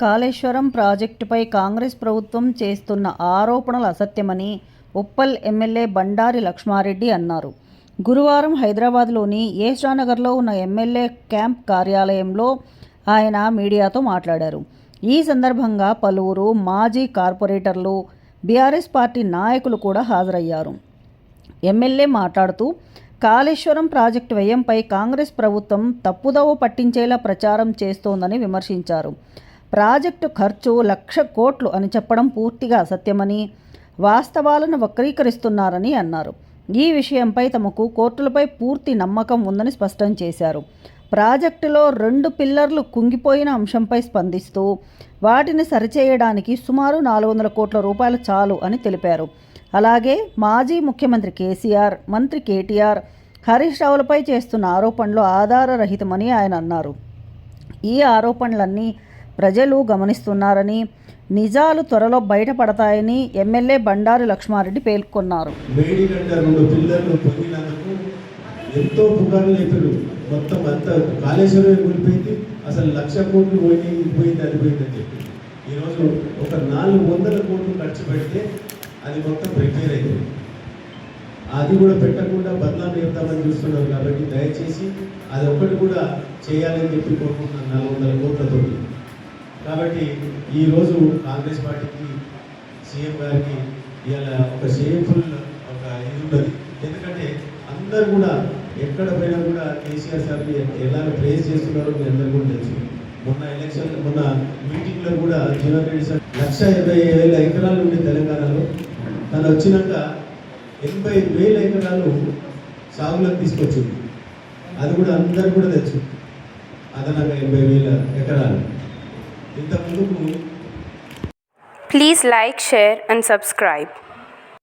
కాళేశ్వరం ప్రాజెక్టుపై కాంగ్రెస్ ప్రభుత్వం చేస్తున్న ఆరోపణలు అసత్యమని ఉప్పల్ ఎమ్మెల్యే బండారి లక్ష్మారెడ్డి అన్నారు. గురువారం హైదరాబాద్లోని ఏస్రానగర్లో ఉన్న ఎమ్మెల్యే క్యాంప్ కార్యాలయంలో ఆయన మీడియాతో మాట్లాడారు. ఈ సందర్భంగా పలువురు మాజీ కార్పొరేటర్లు, బీఆర్ఎస్ పార్టీ నాయకులు కూడా హాజరయ్యారు. ఎమ్మెల్యే మాట్లాడుతూ కాళేశ్వరం ప్రాజెక్టు వ్యయంపై కాంగ్రెస్ ప్రభుత్వం తప్పుదోవ పట్టించేలా ప్రచారం చేస్తోందని విమర్శించారు. ప్రాజెక్టు ఖర్చు 1,00,000 కోట్లు అని చెప్పడం పూర్తిగా అసత్యమని, వాస్తవాలను వక్రీకరిస్తున్నారని అన్నారు. ఈ విషయంపై తమకు కోర్టులపై పూర్తి నమ్మకం ఉందని స్పష్టం చేశారు. ప్రాజెక్టులో 2 పిల్లర్లు కుంగిపోయిన అంశంపై స్పందిస్తూ వాటిని సరిచేయడానికి సుమారు 400 కోట్ల రూపాయలు చాలు అని తెలిపారు. అలాగే మాజీ ముఖ్యమంత్రి కేసీఆర్, మంత్రి కేటీఆర్, హరీష్ రావులపై చేస్తున్న ఆరోపణలు ఆధారరహితమని ఆయన అన్నారు. ఈ ఆరోపణలన్నీ ప్రజలు గమనిస్తున్నారని, నిజాలు త్వరలో బయటపడతాయని ఎమ్మెల్యే బండారి లక్ష్మారెడ్డి పేర్కొన్నారు. ఎంతో పుకార్లు లేపారు. మొత్తం అంతా కాళేశ్వరం కూలిపోయింది, అసలు 1,00,000 కోట్లు పోయింది అది పోయిందని చెప్పి ఈరోజు ఒక 400 కోట్లు ఖర్చు పెడితే అది మొత్తం ప్రిపేర్ అయింది. అది కూడా పెట్టకుండా బదనాలు చెప్తామని చూస్తున్నారు. కాబట్టి దయచేసి అది ఒక్కటి కూడా చేయాలని చెప్పి కోరుకుంటున్నాను 400 కోట్లతో. కాబట్టి ఈరోజు కాంగ్రెస్ పార్టీకి, సీఎం గారికి ఇలా ఒక షేమ్ఫుల్ ఒక ఇది ఉన్నది. ఎందుకంటే అందరు కూడా ఎక్కడ పోయినా కూడా కేసీఆర్ సార్ని ఎలా ప్రేజ్ చేస్తున్నారో మీ అందరూ కూడా తెలుసు. మొన్న మీటింగ్లో కూడా జీవన్ రెడ్డి సార్ 1,50,000 ఎకరాలు ఉండే తెలంగాణలో తను వచ్చినాక 80,000 ఎకరాలు సాగులోకి తీసుకొచ్చింది. అది కూడా అందరు కూడా తెలుసు. అదనంగా 80,000 ఎకరాలు ఇంత ముందుకు. Please like, share and subscribe.